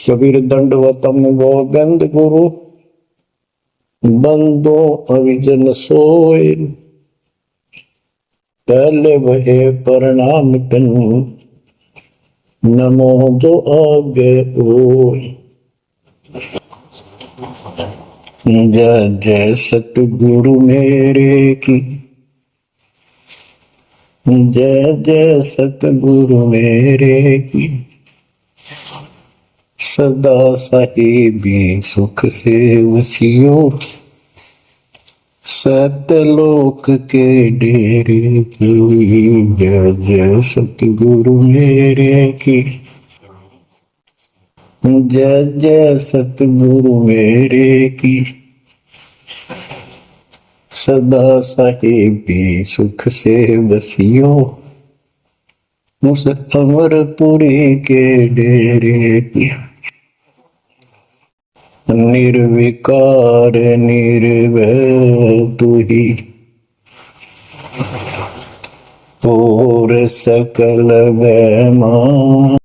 कबीर दंडवतम गोविंद गुरु बंदो अविजन सोय। पहले वहे प्रणाम टन नमो दो आगे ओय। जय जय सतगुरु मेरे की, जय जय सतगुरु मेरे की। सदा साहिबी सुख से वसियो, सतलोक के डेरे की। जय जय सतगुरु मेरे की, जय जय सतगुरु मेरे की। सदा साहिबी सुख से वसियो, उस अमरपुरी के डेरे की। निर्विकार निर्भय तू ही, और सकल वैमान।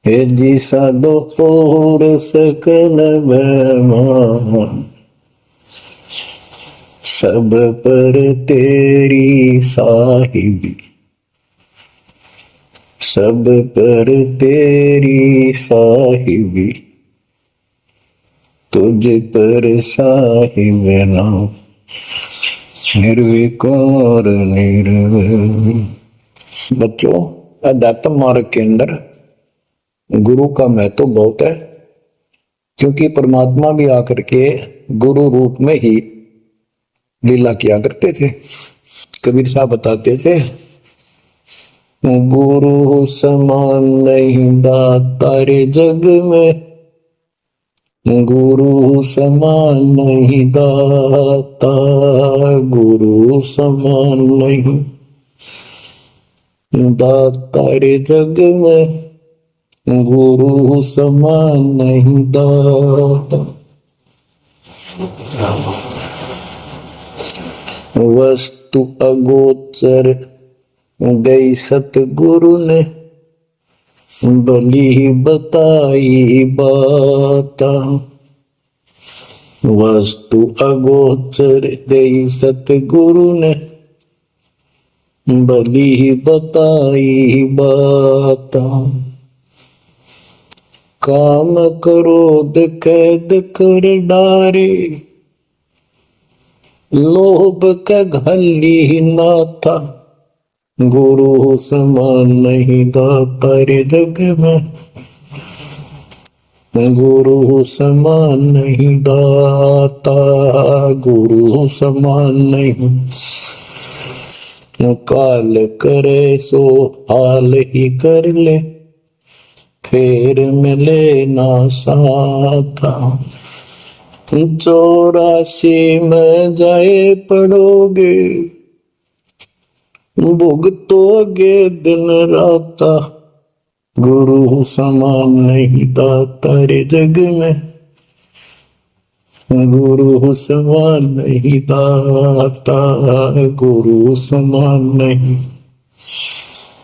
हे जी साधो और सकल वैमान। सब पर तेरी साहिबी, सब पर तेरी साहिबी। तुझ पर साहिब नाम, निर्विकार निर्भय। बच्चों, अध्यात्म मार्ग के अंदर गुरु का महत्व बहुत है, क्योंकि परमात्मा भी आकर के गुरु रूप में ही लीला किया करते थे। कबीर साहब बताते थे, गुरु समान नहीं दाता रे जग में, गुरु समान नहीं दाता, गुरु समान नहीं दाता रे जग में, गुरु समान नहीं दाता। वस्तु अगोचर गई सतगुरु ने, भली बताई बाता। वस्तु अगोचर गई सतगुरु ने, भली बताई बाता। काम क्रोध कैद कर डारे, लोभ का घली ना था, गुरु समान नहीं दाता रे जग में, गुरु समान नहीं दाता, गुरु समान नहीं। काल करे सो हाल ही कर ले, फिर मिले ना साथा। 84 में जाए पड़ोगे, भुगतोगे दिन राता, गुरु समान नहीं दाता रे जग में, गुरु समान नहीं दाता, गुरु समान नहीं।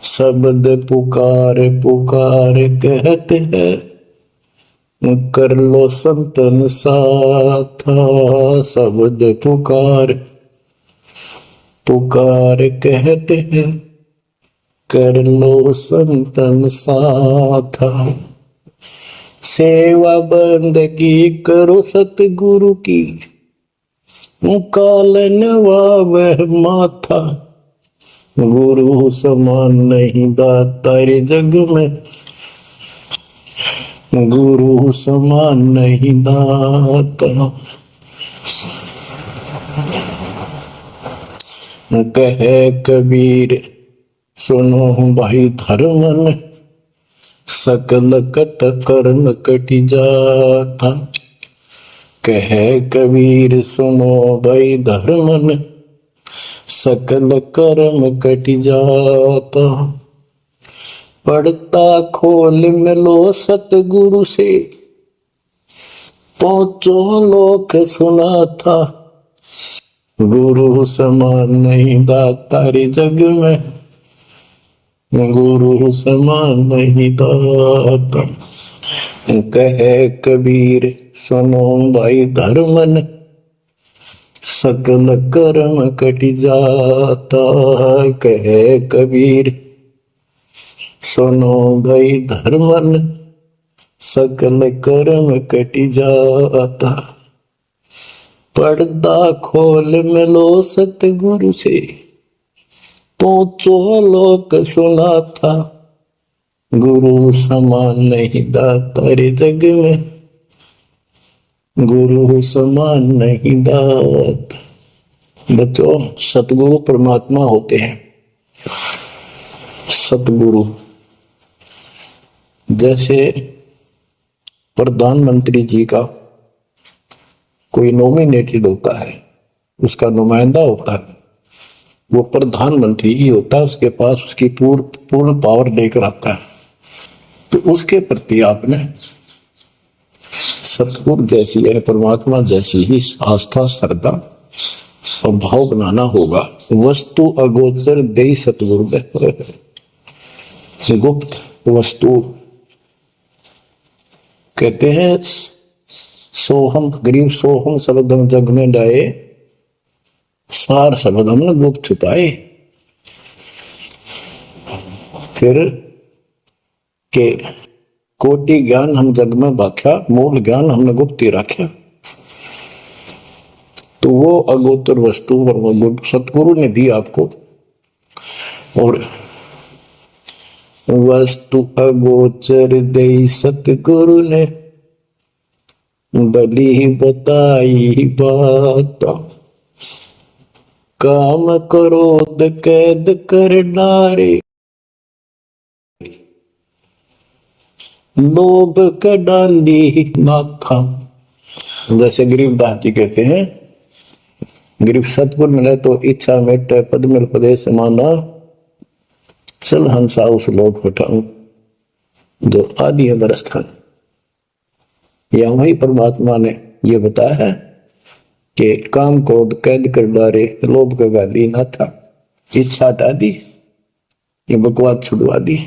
शब्द पुकार पुकार कहते हैं, कर लो संतन साथा। शब्द पुकार पुकार कहते हैं, कर लो संतन साथा। सेवा बंदगी करो सतगुरु की, कालन वह माथा, गुरु समान नहीं दाता रे जग में, गुरु समान नहीं दाता। कहे कबीर सुनो भाई धर्मन, सकल कट कर्म कटि जाता। कहे कबीर सुनो भाई धर्मन, सकल कर्म कटि जाता। पढ़ता खोल मिलो सतगुरु से, पहुंचो लोक सुना था, गुरु समान नहीं दाता रे जग में, गुरु समान नहीं दाता। कहे कबीर सुनो भाई धर्मन, सकल कर्म कट जाता। कहे कबीर सुनो भाई धर्मन, सकल कर्म कट जाता। पर्दा खोल मिलो सतगुरु से, पहुंचो लोक सुना था। गुरु समान नहीं दाता रे जग में, गुरु समान नहीं दाता। बच्चों, सतगुरु परमात्मा होते हैं। सतगुरु जैसे प्रधानमंत्री जी का कोई नॉमिनेटेड होता है, उसका नुमाइंदा होता है, वो प्रधानमंत्री ही होता है, उसके पास उसकी पूर्ण पावर लेकर आता है। तो उसके प्रति आपने सतगुरु जैसी यानी परमात्मा जैसी ही आस्था, श्रद्धा और भाव बनाना होगा। वस्तु अगोचर दे सतगुरु गुप्त वस्तु कहते हैं। सोहम गरीब सोहम शब्दम जग में डाए, सार शब्द हमने गुप्त छुपाए। फिर के कोटि ज्ञान हम जग में बाख्या, मूल ज्ञान हमने गुप्त ही रखा। तो वो अगोचर वस्तु सतगुरु ने दी आपको। और वस्तु अगोचर दे सतगुरु ने, बली बताई बात। काम क्रोध कैद कर डारे, लोभ का डाली माथा। जैसे गरीबदास जी कहते हैं, गरीब सतगुरु मिले तो इच्छा मेटे, पद मिल पदे समाना, चल हंसा उस लोभ उठाऊं जो आदि है बरस्थान। या वही परमात्मा ने ये बताया है कि काम क्रोध कैद कर डारे, लोभ का गाली ना था, इच्छा हटा दी, ये बकवाद छुड़वा दी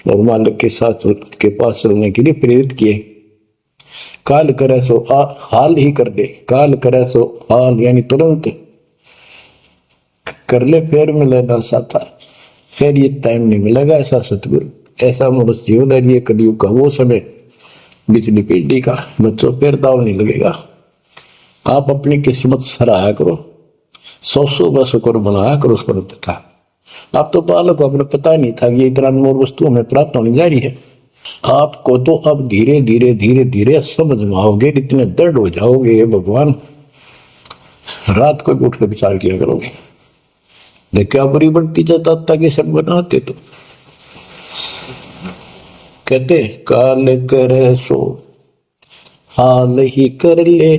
और मालिक के साथ के पास चलने के लिए प्रेरित किए। काल करे सो हाल ही कर दे, काल करे सो हाल यानी तुरंत कर ले, फिर मिले ना साथा, फिर ये टाइम नहीं मिलेगा। ऐसा सतगुरु, ऐसा मनुष्य जीवन है ये कलयुग का वो समय, बिजली पीढ़ी का। बच्चों फिर दाव नहीं लगेगा। आप अपनी किस्मत सराहा करो, 100 का शुक्र बनाया करो उस पर था। आप तो बालक को अपने पता नहीं था कि ये इतना अनमोल वस्तु हमें प्राप्त होने जा रही है। आपको तो अब धीरे धीरे धीरे धीरे समझ में आओगे, इतने दृढ़ हो जाओगे भगवान, रात को उठ कर विचार किया करोगे। देखिए आप बुरी बढ़ती जाता कि सब बनाते तो कहते काल करे सो हाल ही कर ले,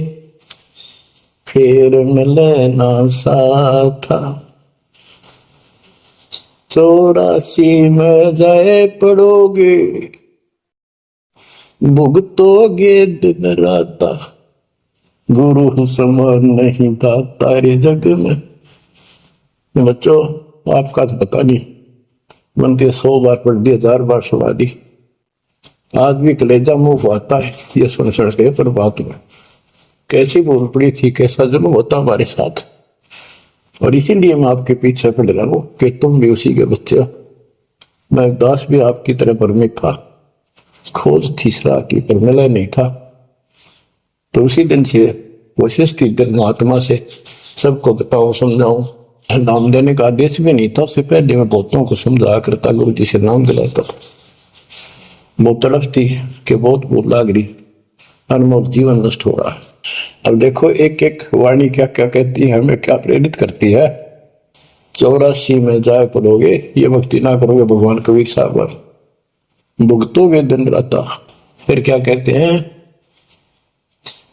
फिर मिले ना साथा। 84 में जाए पड़ोगे, भुगतोगे दिन राता। गुरु समान नहीं था तारे जग में। बच्चों, आपका तो पता नहीं, बनते 100 बार पढ़ दी, 1000 बार सुना दी, आज भी कलेजा मुंह आता है ये सुन के। पर बात में कैसी बोल पड़ी थी, कैसा जुल्म होता हमारे साथ। और इसीलिए मैं आपके पीछे पड़ रहा हूं कि तुम भी उसी के बच्चे हो। मैं दास भी आपकी तरह परमित था, खोज थी सराह की पर मिला नहीं था। तो उसी दिन से कोशिश थी दिल आत्मा से सबको बताऊं, समझाऊं। नाम देने का आदेश भी नहीं था, उससे पहले मैं बहुतों को समझाया करता, गुरु जी से नाम दिलाता था। बहुत तड़फ थी कि बहुत भूल लाग रही, अनमोल जीवन नष्ट हो रहा है। अब देखो एक एक वाणी क्या क्या कहती है, हमें क्या प्रेरित करती है। 84 में जाए पड़ोगे, ये भक्ति ना करोगे भगवान कबीर साहब पर, भुगतोगे दिन राता। फिर क्या कहते हैं,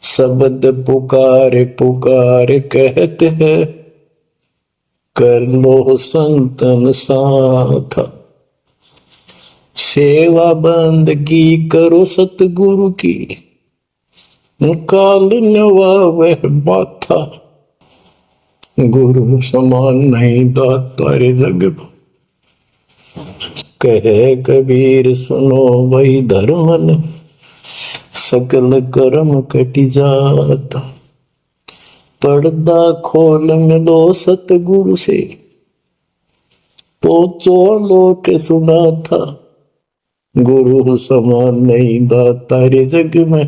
शब्द पुकार पुकार कहते हैं, कर लो संतन साथ। सेवा बंदगी करो सतगुरु की, काल नवावे माथा। गुरु समान नहीं दाता रे जग। कहे कबीर सुनो वही धर्मन, सकल कर्म कट जाता। पर्दा खोल मिलो सतगुरु से, पोचो लोक सुना था। गुरु समान नहीं दाता रे जग में,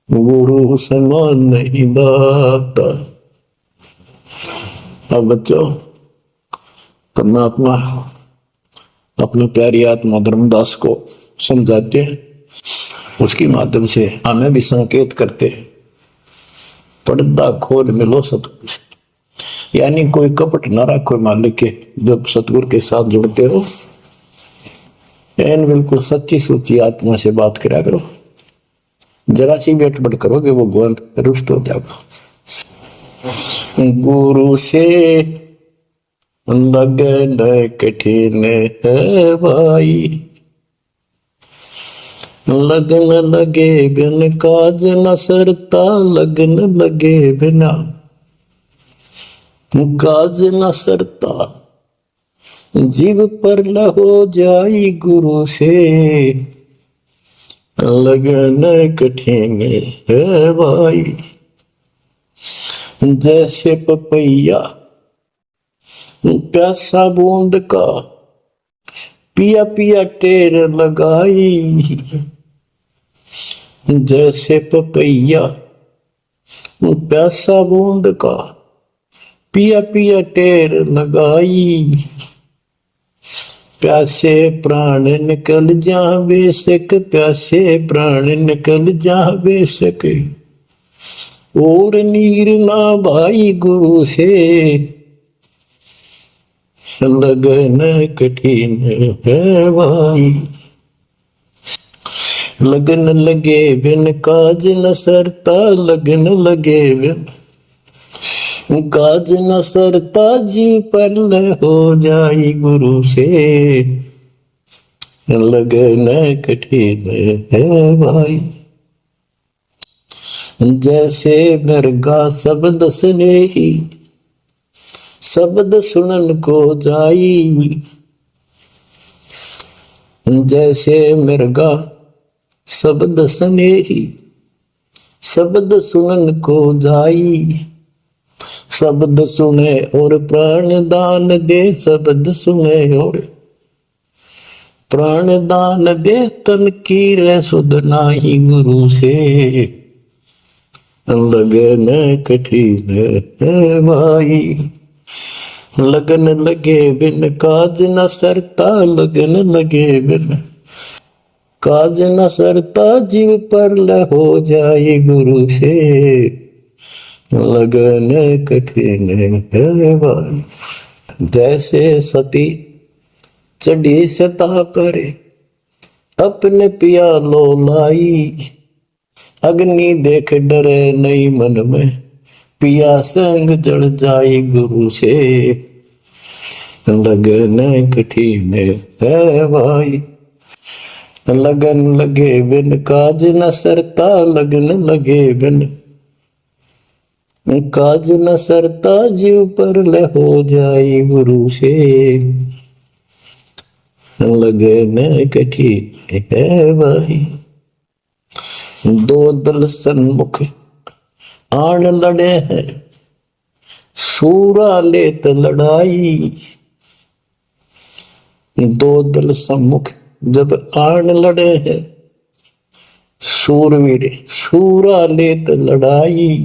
गुरु समान नहीं दाता। अब बच्चों, परमात्मा अपनी प्यारी आत्मा धर्मदास को समझाते हैं, उसके माध्यम से हमें भी संकेत करते हैं। पर्दा खोल मिलो सतगुरु से, यानी कोई कपट ना रखो मालिक के। जब सतगुरु के साथ जुड़ते हो, एन बिल्कुल सच्ची सुची आत्मा से बात करा करो। जरा सी भी अटपट करोगे वो भगवान रुष्ट हो जाएगा। गुरु से लगन कठिन है भाई, लगन लगे बिन काज न सरता। लगन लगे बिना काज न सरता, जीव पर हो जाई गुरु से। लगन कठिन है भाई, जैसे पपैया प्यासा बूंद का, पिया पिया टेर लगाई। जैसे पपैया प्यासा बूंद का, पिया पिया टेर लगाई। प्यासे प्राण निकल जा बेशक, प्यासे प्राण निकल जा बेशक। और नीर ना भाई गुरु से, लगन कठिन है भाई। लगन लगे बिन काज न सरता, लगन लगे बिन काज न सरता। जीव पर हो जाई गुरु से, लगन कठिन है भाई। जैसे मृगा शब्द स्नेही, शब्द सुनन को जाई। जैसे मृगा शब्द स्नेही, शब्द सुनन को जाई। शब्द सुने और प्राण दान दे, शब्द सुने और प्राण दान दे। तन की रह सुध नाही गुरु से, लगन कठिन है भाई। लगन लगे बिन काज न सरता, लगन लगे बिन काज न सरता। जीव पर हो जाए गुरु से, लगन कठिन है भाई। जैसे सती चढ़ी सता करे, अपने पिया लो लाई। अग्नि देख डरे नहीं मन में, पिया संग जड़ जाए गुरु से। लगन कठिन है भाई। लगन लगे बिन काज न सरता, लगन लगे बिन काज न सरता। जीव पर हो जाए गुरु से, लगन कठिन है भाई। दो दल सन्मुख आन लड़े हैं, सूरा लेत लड़ाई। दो दल सम्मुख जब आन लड़े हैं, सूरवीर सूरा लेत लड़ाई।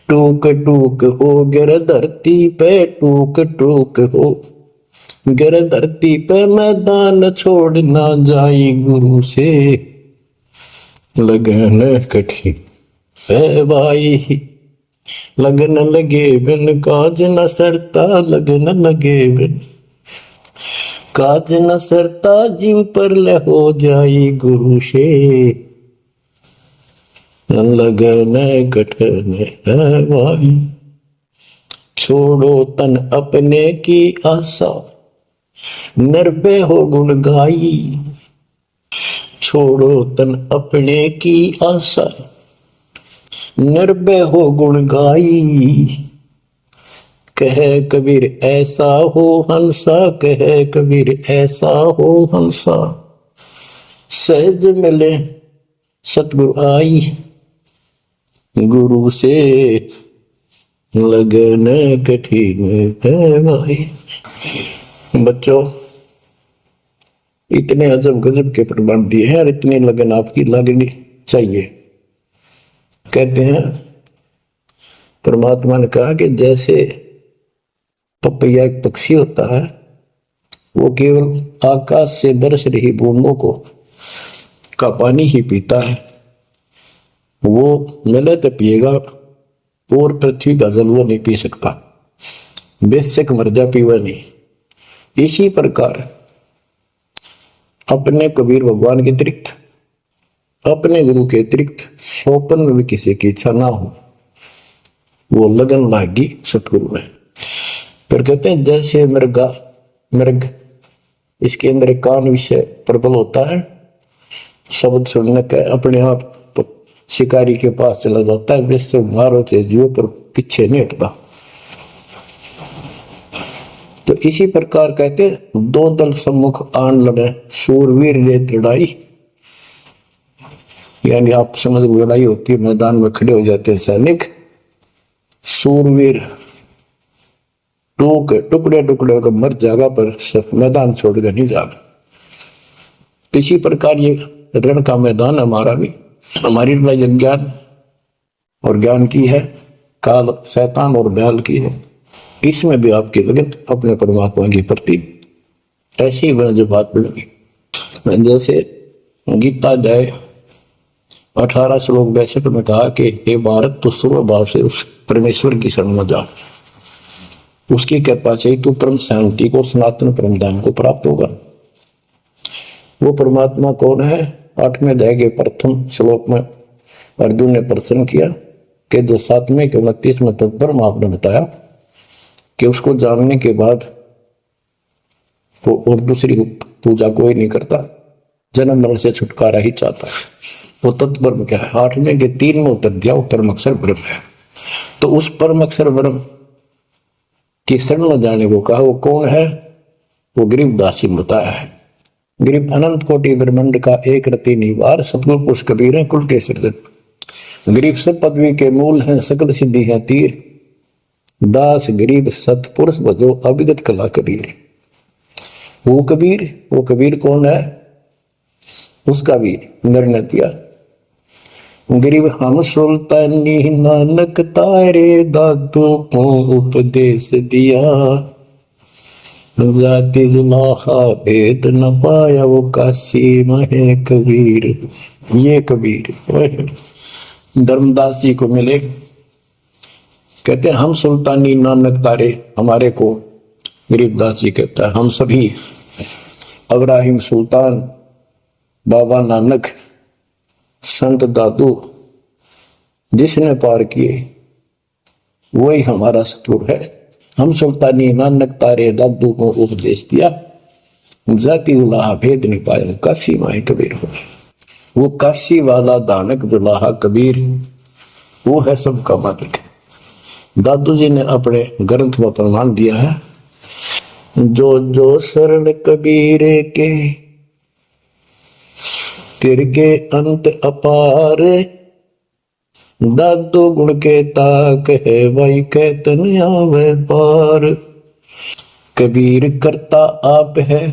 टूक टूक हो गिर धरती पे, टूक टूक हो गिर धरती पे। मैदान छोड़ ना जाई गुरु से, लगन कठिन है भाई। लगन लगे बिन काज न सरता, लगन लगे बिन काज न सरता। जीव पर हो जाई गुरु से, लगन कठिन है भाई। छोड़ो तन अपने की आशा, निर्भय हो गुण गाई। छोड़ो तन अपने की आशा, निर्भय हो गुण गाई। कहे कबीर ऐसा हो हंसा, कहे कबीर ऐसा हो हंसा। सहज मिले सतगुरु आई, गुरु से लगन कठिन है भाई। बच्चों, इतने अजब गजब के प्रमाण दिए हैं और इतनी लगन आपकी लगनी चाहिए। कहते हैं परमात्मा ने कहा कि जैसे पपैया एक पक्षी होता है, वो केवल आकाश से बरस रही बूंदों को का पानी ही पीता है, वो मिले तो पिएगा और पृथ्वी का जल वो नहीं पी सकता, बेशक मर जा पीवा नहीं। इसी प्रकार अपने कबीर भगवान के अतिरिक्त, अपने गुरु के अतिरिक्त सोपन में भी किसी की इच्छा ना हो, वो लगन लागी सतगुरु में। फिर कहते हैं जैसे मृग इसके अंदर एक कान विषय प्रबल होता है, शब्द सुनने का अपने आप शिकारी के पास चला जाता है, वैसे मारो जीव पर पीछे नहीं हटता। तो इसी प्रकार कहते दो दल सम्मुख आन लगे, सूरवीर ने लड़ाई, यानी आप समझ लड़ाई होती है, मैदान में खड़े हो जाते हैं सैनिक, सूरवीर टुकड़े टुकड़े होकर मर जाएगा पर मैदान छोड़कर नहीं जाएगा। इसी प्रकार ये रण का मैदान हमारा भी, हमारी लड़ाई अज्ञान और ज्ञान की है, काल शैतान और बैल की है। इसमें भी आपकी लगन अपने परमात्मा की प्रति ऐसी ही बना जो बात बढ़ेगी। जैसे गीता अध्याय 18 श्लोक 62 में कहा कि हे भारत, तू सर्व भाव से उस परमेश्वर की शरण में जा, उसकी कृपा से तू परम शांति को, सनातन परम धाम को प्राप्त होगा। वो परमात्मा कौन है? 8वें अध्याय के प्रथम श्लोक में अर्जुन ने प्रश्न किया कि जो 7वें के 29वें तक परम आपने बताया कि उसको जानने के बाद वो और दूसरी पूजा कोई नहीं करता, जन्म मरण से छुटकारा ही चाहता है। वो तत्पर क्या है? 8वें के 3 में उत्तर दिया, वो परम अक्षर ब्रह्म है। तो उस परम अक्षर ब्रह्म की शरण में जाने को कहा। वो कौन है? वो गरीबदास जी बताया है। गरीब अनंत कोटि ब्रह्मांड का एक रति निवार, सतगुरु पुरुष कबीर है कुल के सृजन। गरीब सब पदवी के मूल हैं, सकल सिद्धि है तीर, दास गरीब सतपुरुष बजो अभिगत कला कबीर। वो कबीर कौन है? उसका वीर निर्णय दिया। गरीब हम सुल्तानी नानक तारे, दादू को उपदेश दिया, जाति जुलाहा भेद न पाया, वो काशी में कबीर। ये कबीर धर्मदास जी को मिले, कहते हैं हम सुल्तानी नानक तारे, हमारे को गरीबदास जी कहता है हम सभी इब्राहिम सुल्तान, बाबा नानक, संत दादू जिसने पार किए वही हमारा सतगुरु है। हम सुल्तानी नानक तारे, दादू को उपदेश दिया, जाति दुलाहा भेद नहीं पाया, काशी माए कबीर हो। वो काशी वाला दानक दुलाहा कबीर, वो है सबका मालिक। दादू जी ने अपने ग्रंथ में प्रमाण दिया है, जो जो शरण कबीर के तिरके अंत अपार, दादू गुण के ताक है वही कहतन आवे पार। कबीर करता आप है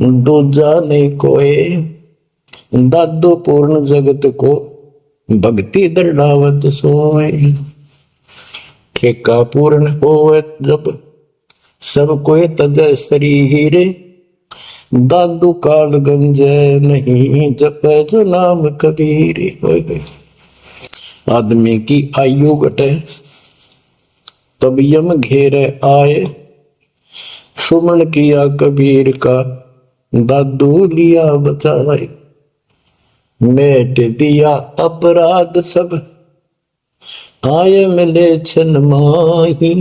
दूजा नहीं कोई, दादू पूर्ण जगत को भक्ति दृढ़ावत सोए। ठेका पूर्ण होवे जब सब कोई तजय शरीर, दादू काल गंजय नहीं जप जो नाम कबीर। आदमी की आयु घटे तब यम घेरे आए, सुमन किया कबीर का दादू लिया बचाए। मेट दिया अपराध सब आए मिले छन माही,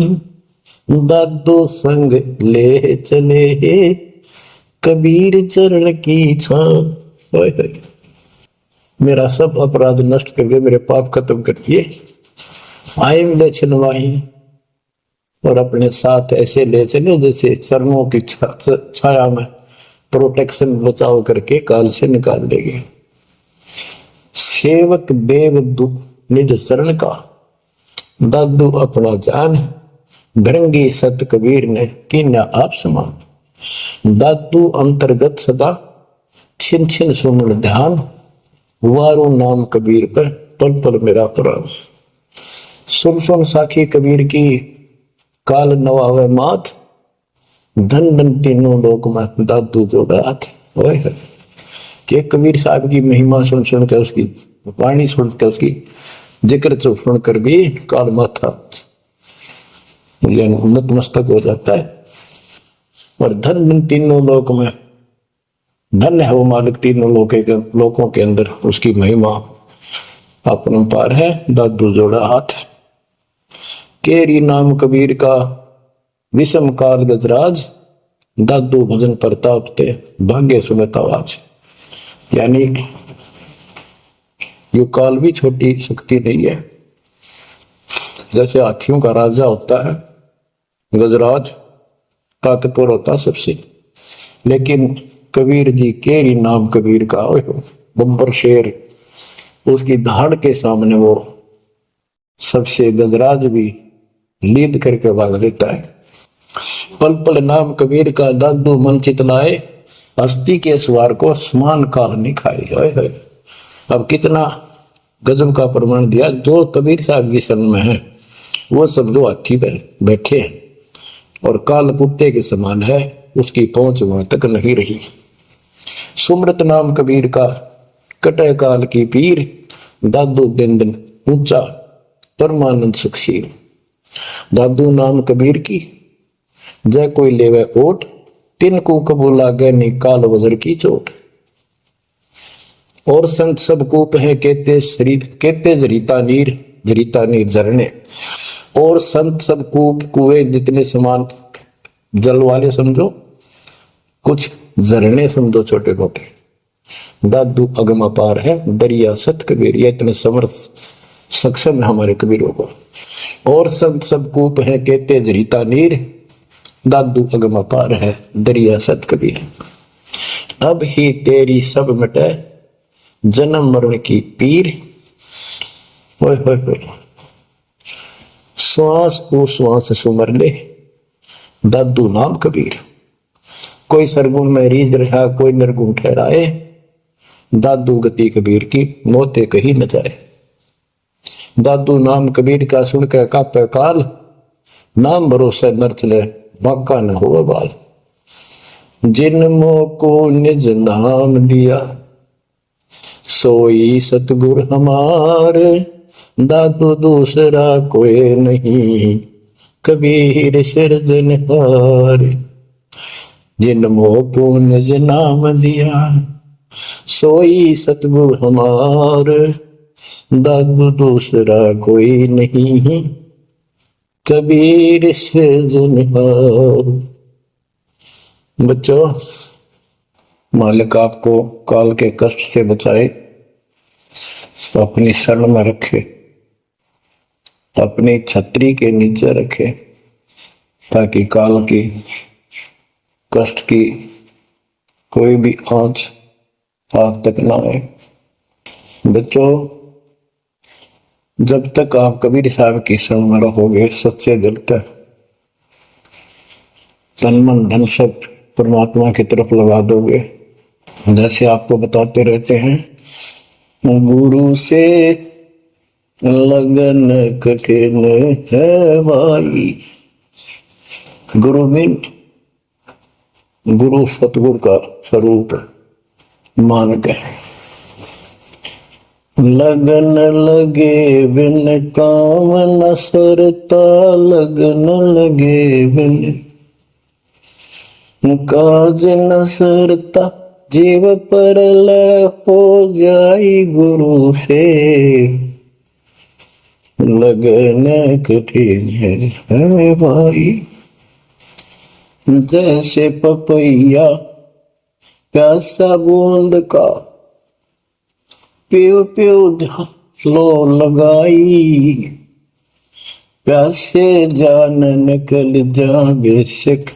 दादू संग ले चले कबीर चरण की छां। मेरा सब अपराध नष्ट कर दिए, मेरे पाप खत्म कर दिए, आए मिले छनवाही, और अपने साथ ऐसे ले चले जैसे चरणों की छाया में प्रोटेक्शन बचाव करके काल से निकाल देंगे। सेवक देव निज शरण का, दादू अपना जान, भृंगी सत कबीर ने कीन्या आप समान। दादू अंतर्गत सदा छिन छिन सुमन ध्यान, वारो नाम कबीर पर पल पल मेरा प्राण। सुन सुन साखी कबीर की, काल नवावे मात, धन धन तीनों लोक में दादू जोड़ा हाथ। कि कबीर साहब की महिमा सुन सुन के, उसकी वाणी सुन के, उसकी जिक्र सुन कर भी काल माथा नतमस्तक हो जाता है। और धन धन तीनों लोक में, धन है वो मालिक तीनों लोकों के अंदर, उसकी महिमा अपरंपार है। दादू जोड़ा हाथ, केरी नाम कबीर का, विषम काल गजराज, दादू भजन प्रताप ते भाग्य सुनत आवाज। यानी ये काल भी छोटी शक्ति नहीं है। जैसे हाथियों का राजा होता है गजराज, ताकतवर होता सबसे, लेकिन कबीर जी केरी नाम कबीर का बब्बर शेर, उसकी धाड़ के सामने वो सबसे गजराज भी लीद करके भाग लेता है। पल पल नाम कबीर का, दादू मन चितलाए, हस्ती के सवार को समान काल नहीं खाए। अब कितना गजब का प्रमाण दिया। जो कबीर साहब की शरण में है वो सब जो हाथी पर बैठे और काल कुत्ते के समान है, उसकी पहुंच वहां तक नहीं रही। सुमरत नाम कबीर का, कटे काल की पीर, दादू दिन दिन ऊंचा परमानंद सुखशील। दादू नाम कबीर की, जय कोई लेवे ओट, तिन को कबूल लागे नी काल वजर की चोट। और संत सब कूप है कहते जरीता नीर झरने। और संत सब कूप कुएं जितने समान जल वाले समझो, कुछ झरने समझो छोटे मोटे। दादू अगम अपार है, दरिया सत कबीर, ये इतने समर्थ सक्षम है हमारे कबीरों को। और संत सब कूप है कहते जरीता नीर, दादू अगम अपार है, दरिया सत कबीर। अब ही तेरी सब मिटे, जन्म मरण की पीर। होय होय होय, श्वास को श्वास सुमर ले, दादू नाम कबीर। कोई सरगुण में रीझ रहा, कोई निर्गुण ठहराए, दादू गति कबीर की मोते कहीं न जाए। दादू नाम कबीर का सुन के कापे काल, नाम भरोसे नर चले बाका न हो बाल। जिन को निज नाम दिया, सोई सतगुर हमारे, दादू दूसरा कोई नहीं, कबीर सिरजनहार। जिन को निज नाम दिया, सोई सतगुर हमार, दादू दूसरा कोई नहीं, कबीर सिरजनहार। बच्चों, मालिक आपको काल के कष्ट से बचाए तो अपनी शरण में रखे, अपनी छतरी के नीचे रखे, ताकि काल की कष्ट की कोई भी आंच आप तक ना आए। बच्चों, जब तक आप कबीर साहब की शरण में रहोगे, सच्चे दिल तक तन मन धन सब परमात्मा की तरफ लगा दोगे। जैसे आपको बताते रहते हैं, गुरु से लगन कठिन है भाई। गुरु में गुरु सतगुरु का स्वरूप मान के, लगन लगे बिन काम न सरता, लगन लगे बिन काज न सरता, जीव पर हो जाई गुरु से, लगन कठिन है भाई। जैसे पपैया प्यासा बूंद का, प्यो प्यो लो लगाई, प्यासे जान निकल जावे सिख,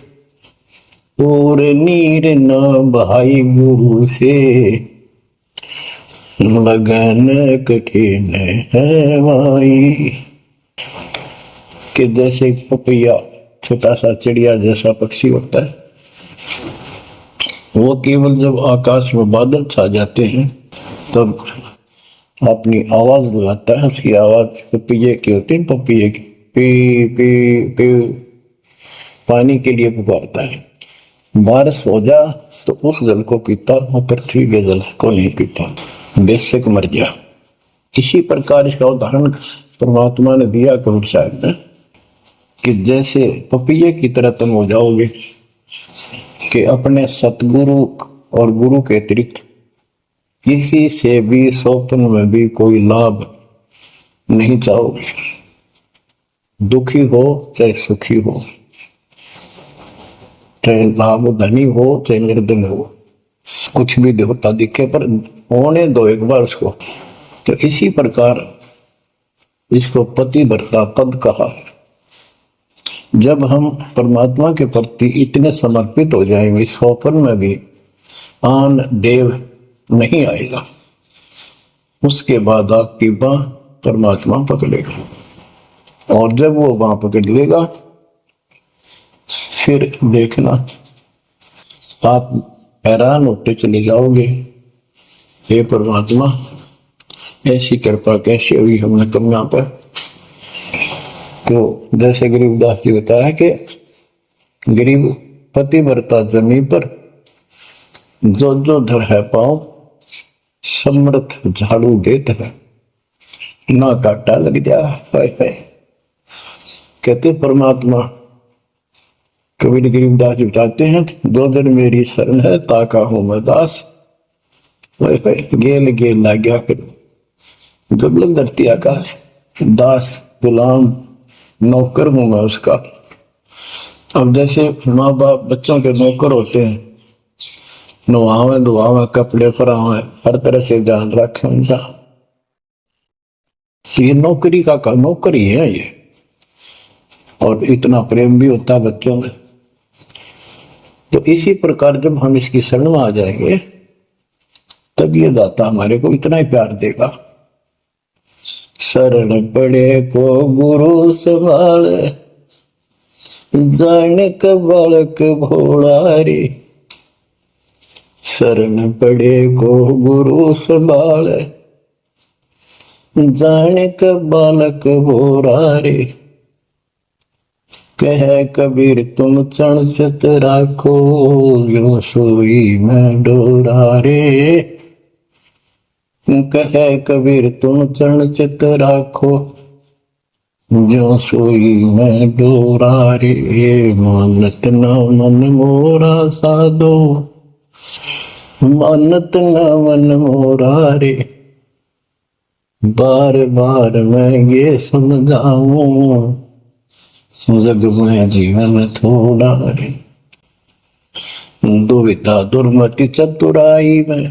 और नीर न भाई गुरु से, लगन कठिन है माई। कि जैसे पपैया छोटा सा चिड़िया जैसा पक्षी होता है, वो केवल जब आकाश में बादल छा जाते हैं तब अपनी आवाज लगाता है। उसकी आवाज पपैये की होती है, पपैये की पी पी पी पानी के लिए पुकारता है। बारिश हो जा तो उस जल को पीता, और पृथ्वी के जल को नहीं पीता, बेशक मर जा। इसी प्रकार इसका उदाहरण परमात्मा ने दिया कबीर साहब ने कि जैसे पपैये की तरह तुम हो जाओगे कि अपने सतगुरु और गुरु के अतिरिक्त किसी से भी स्वप्न में भी कोई लाभ नहीं चाहोगे। दुखी हो चाहे सुखी हो, चाहे लाभ धनी हो चाहे निर्धन हो, कुछ भी देवता दिखे पर होने दो एक बार उसको। तो इसी प्रकार इसको पतिव्रता पद कहा। जब हम परमात्मा के प्रति इतने समर्पित हो जाएंगे, स्वप्न में भी आन देव नहीं आएगा, उसके बाद आपकी बाह परमात्मा पकड़ेगा, और जब वो बाह पकड़ लेगा फिर देखना आप हैरान होते चले जाओगे, हे परमात्मा ऐसी कृपा कैसे हुई हमने कन्या पर। तो जैसे गरीबदास जी बताया कि गरीब पतिव्रता जमीन पर जो जो धर है पाओ, समर्थ झाड़ू देता है, ना काटा लग जा। कहते परमात्मा कबीर गरीबदास जी बताते हैं, दो दिन मेरी शरण है ताका हूं मैं दास। गेल गेल ला गया फिर गबलक धरती आकाश, दास गुलाम नौकर हूं मैं उसका। अब जैसे माँ बाप बच्चों के नौकर होते हैं, नवावे धुआवे कपड़े परावे हर तरह से ध्यान रखें उनका, ये नौकरी का नौकर ही है ये। और इतना प्रेम भी होता है बच्चों में। तो इसी प्रकार जब हम इसकी शरण में आ जाएंगे तब ये दाता हमारे को इतना ही प्यार देगा। शरण पड़े को गुरु संभाल, जाने का बालक भोला रे। शरण पड़े को गुरु संभाल, जाने का बालक भोला रे। कह कबीर तुम चण चित राखो, यो सोई मैं डोरा रे। कह कबीर तुम चरण चित राखो, जो सोई मैं डोरा रे। मानत न मन मोरा साधो, मानत न मन मोरा रे। बार बार मैं ये समझाऊं, जग में जीवन थोड़ा रे। दुविधा दुर्मति चतुराई में,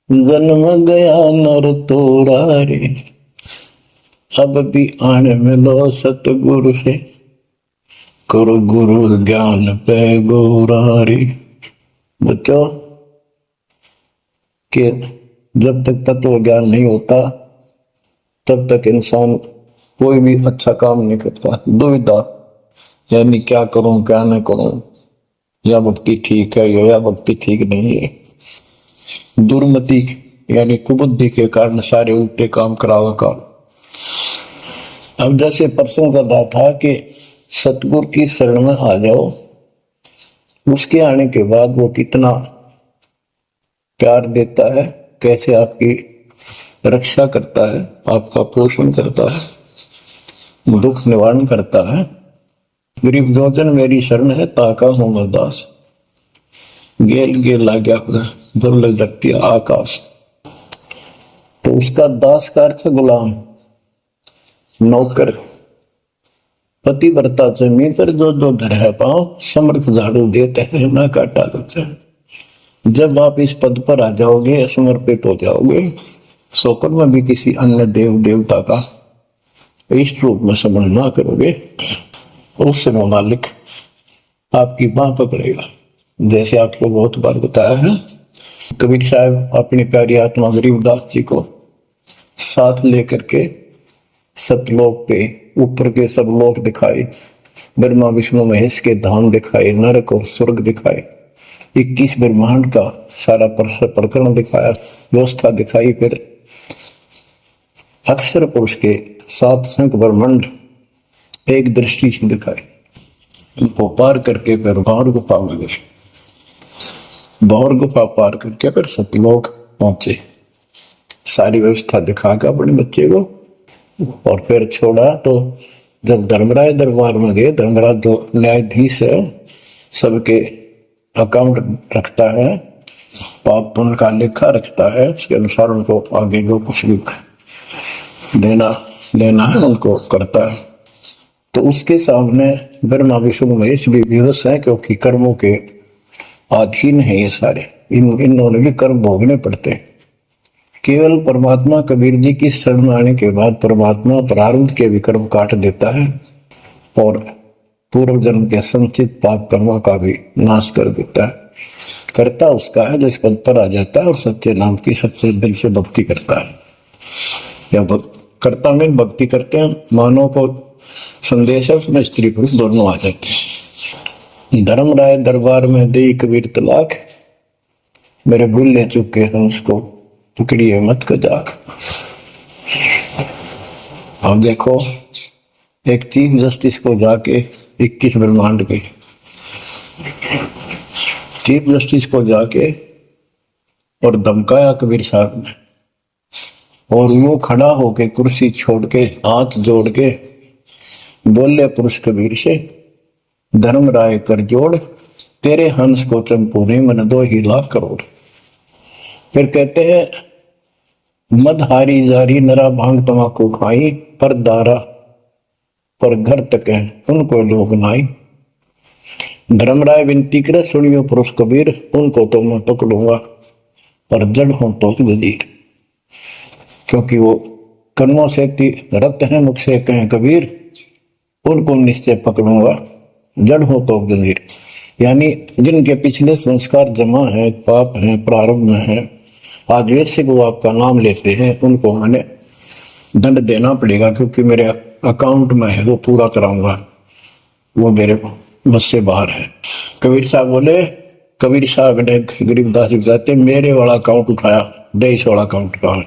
जन्म गया नर तोड़ा रे। अब भी आन मिलो सतगुरु से, करो गुरु ज्ञान पे गोरा रे। बच्चों कि जब तक तत्व ज्ञान नहीं होता तब तक इंसान कोई भी अच्छा काम नहीं करता। दुविधा यानी क्या करूं क्या न करूं, या भक्ति ठीक है या भक्ति ठीक नहीं है। दुर्मति यानी कुबुद्धि के कारण सारे उल्टे काम करावा काम। अब जैसे प्रश्न कर रहा था कि सतगुरु की शरण में आ जाओ, उसके आने के बाद वो कितना प्यार देता है, कैसे आपकी रक्षा करता है, आपका पोषण करता है, दुख निवारण करता है। गरीब जोजन मेरी शरण है ताका हूं मैं दास, गेल गेल ला गया दुर्लभ धरती आकाश। तो उसका दास का अर्थ गुलाम, नौकर। पतिव्रता जमीन पर जो जो धर है पाओ, समर्थ झाड़ू देते हैं ना काटा लगता है। जब आप इस पद पर आ जाओगे, समर्पित हो जाओगे, स्वप्न में भी किसी अन्य देव देवता का इस रूप में समझ ना करोगे, उस समय मालिक आपकी बाह पकड़ेगा। जैसे आपको बहुत बार बताया है, कबीर साहब अपनी प्यारी आत्मा गरीबदास जी को साथ लेकर के सतलोक पे ऊपर के सब लोक दिखाए, ब्रह्मा विष्णु महेश के धाम दिखाए, नरक और स्वर्ग दिखाए, 21 ब्रह्मांड का सारा प्रकरण दिखाया, व्यवस्था दिखाई। फिर अक्षर पुरुष के 7 संख ब्रह्मांड एक दृष्टि से दिखाए। उनको पार करके फिर भौर गुफा में गए, भौर गुफा पार करके फिर सतलोक पहुंचे, सारी व्यवस्था दिखा के अपने बच्चे को, और फिर छोड़ा। तो जब धर्मराज दरबार में गए, धर्मराज जो न्यायाधीश है, सबके अकाउंट रखता है, पाप पुण्य का लेखा रखता है, उसके अनुसार उनको आगे जो कुछ भी देना लेना है उनको करता है। तो उसके सामने ब्रह्मा विष्णु महेश भी विवश है, क्योंकि कर्मों के अधीन है ये सारे, इन्होंने भी कर्म भोगने पड़ते हैं। केवल परमात्मा कबीर जी की शरण आने के बाद परमात्मा प्रारब्ध के भी कर्म काट देता है और पूर्व जन्म के संचित पाप कर्मों का भी नाश कर देता है। करता उसका है जो इस पद पर आ जाता है और सच्चे नाम की सच्चे दिल से भक्ति करता है, या करता में भक्ति करते हैं, मानव को संदेश है उसमें स्त्री पुरुष दोनों आ जाते हैं। धर्मराय दरबार में दे कबीर तलाक, मेरे भूल ले चुके हैं उसको टुकड़िए मत कजाक। अब देखो, एक चीफ जस्टिस को जाके 21 ब्रह्मांड के चीफ जस्टिस को जाके और धमकाया कबीर साहब ने, और वो खड़ा होके कुर्सी छोड़ के हाथ जोड़ के बोले पुरुष कबीर से, धर्मराय कर जोड़, तेरे हंस को चंपू ने मन 2 ही लाख करोड़। फिर कहते हैं, मदहारी जारी नरा भांग तमाकू खाई, पर दारा पर घर तक है उनको लोग नाई। धर्मराय विनती करे, सुनियो पुरुष कबीर, उनको तो मैं पकड़ूंगा पर जड़ हूं तो जजीर। क्योंकि वो कर्मों से रत है, मुख से कहें कबीर, उनको निश्चय पकड़ूंगा, जड़ हो तो जंजीर। यानी जिनके पिछले संस्कार जमा है, पाप है, प्रारंभ में है, आज वैसे वो आपका नाम लेते हैं, उनको मैंने दंड देना पड़ेगा, क्योंकि मेरे अकाउंट में है, वो पूरा कराऊंगा, वो मेरे बस से बाहर है। कबीर साहब बोले, कबीर साहब ने गरीबदास जी बताते, मेरे वाला अकाउंट उठाया, देश वाला अकाउंट उठाया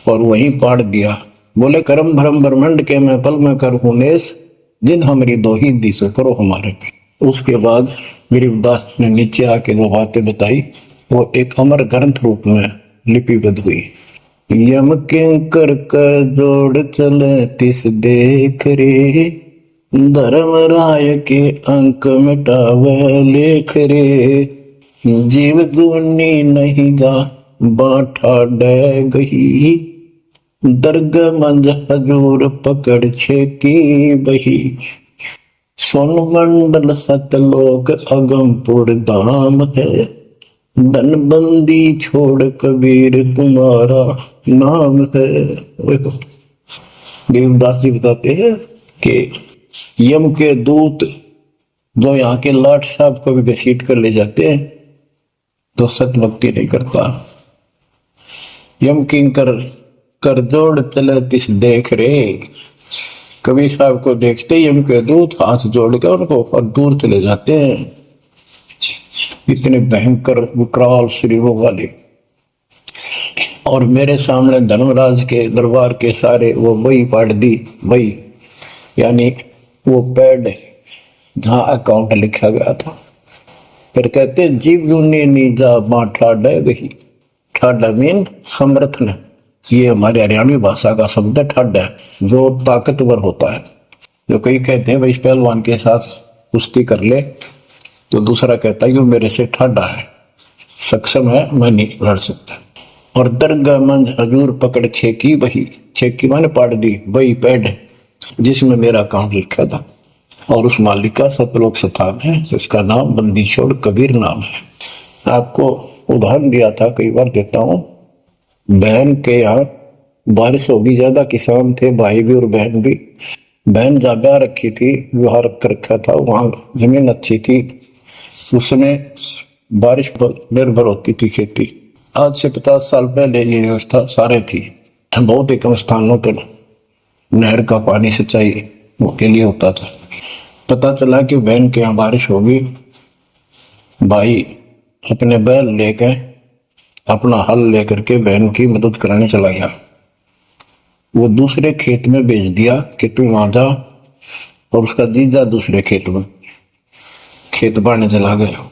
और वहीं पाड़ दिया। बोले, करम भरम ब्रह्मंड के मैं पल में कर हूं नेस, जिन हमारी 2 ही दी सो करो हमारे पे। उसके बाद गरीबदास ने नीचे आके जो बातें बताई, वो एक अमर ग्रंथ रूप में लिपिबद्ध हुई। यम किंकर कर जोड़ चले तिस देख रे, धर्म राय के अंक मिटावे लेख रे, जीव गुनी नहीं जा बाठा डे गही, दर्ग मंज हजूर पकड़ छेकी बही, सोन मंडल सतलोक अगमपुर धाम है, धनबंदी छोड़ कबीर तुम्हारा नाम है। गरीबदास जी बताते हैं कि यम के दूत जो यहाँ के लाट साहब को भी घसीट कर ले जाते हैं तो सत भक्ति नहीं करता। यम किंकर कर जोड़ चले तिस देख रे, कबीर साहब को देखते ही यम के दूत हाथ जोड़ कर उनको और दूर चले जाते हैं। इतने भयंकर विकराल शरीरों वाले। और मेरे सामने धर्मराज के दरबार के सारे वो बही पाट दी, बही यानी वो पैड जहां अकाउंट लिखा गया था। फिर कहते जीव यूनी नीजा मां ठाडा गही, ठाडा मीन समर्थन, ये हमारे हरियाणवी भाषा का शब्द है ठाडा, जो ताकतवर होता है। जो कई कहते हैं भाई इस पहलवान के साथ कुश्ती कर ले, तो दूसरा कहता है कि मेरे से ठाडा है, सक्षम है, मैं नहीं लड़ सकता। और दरगाह मंज हजूर पकड़ छेकी बही, छेकी मैंने पाड़ दी, बही पैड जिसमें मेरा अकाउंट लिखा था, और उस मालिक का सतलोक स्थान है, उसका नाम बंदी छोड़ कबीर नाम है। आपको उदाहरण दिया था, कई बार देता हूँ। बहन के यहाँ बारिश होगी ज्यादा, किसान थे भाई भी और बहन भी। बहन ज्यादा रखी थी, विवाह कर रखा था, वहां जमीन अच्छी थी, उसमें बारिश पर निर्भर होती थी खेती। आज से 50 साल पहले ये व्यवस्था सारे थी। बहुत ही कम स्थानों पर नहर का पानी सिंचाई के लिए होता था। पता चला कि बहन के यहाँ बारिश होगी, भाई अपने बैल लेकर, अपना हल लेकर के बहन की मदद कराने चला गया। वो दूसरे खेत में भेज दिया कि तू वहां जा, और उसका जीजा दूसरे खेत में खेत बांटने चला गया।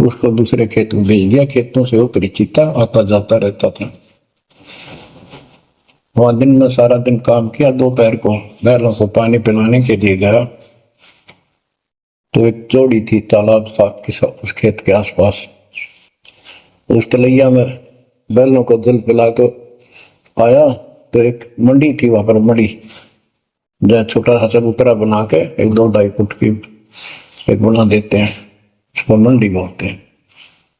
उसको दूसरे खेत में भेज दिया। खेतों से वो परिचित था, आता जाता रहता था। वहां दिन में सारा दिन काम किया। दोपहर को बैलों को पानी पिलाने के लिए गया तो एक जोड़ी थी तालाब साफ के उस खेत के आसपास। उस तलैया में बैलों को जल पिला के आया तो एक मंडी थी, वहां पर मंडी जहाँ छोटा सा चबूतरा बना के 1-2 फुट की एक बना देते हैं, उसको मंडी बोलते हैं।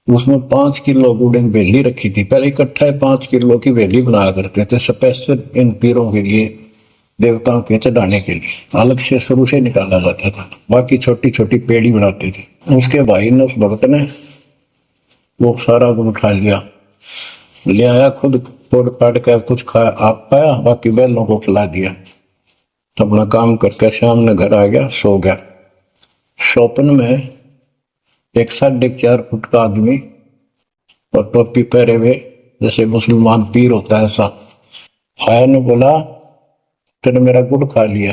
उसमें 5 किलो गुड़ की वेली रखी थी। पहले इकट्ठा 5 किलो की वेली बनाया करते थे स्पेशल इन पीरों के लिए, देवताओं के चढ़ाने के लिए अलग से शुरू से निकाला जाता था। बाकी छोटी छोटी पेड़ी बनाते थे। उसके भाई ने, उस भक्त ने वो सारा गुड़ उठा लिया, ले आया, खुद तोड़ काट कर कुछ खाया, आप पाया, बाकी बैलों को खिला दिया। अपना काम करके शाम में घर आ गया, सो गया। स्वप्न में एक 4.5 फुट का आदमी और टोपी पहरे हुए जैसे मुसलमान पीर होता है ऐसा आया ने बोला, तूने मेरा गुड़ खा लिया,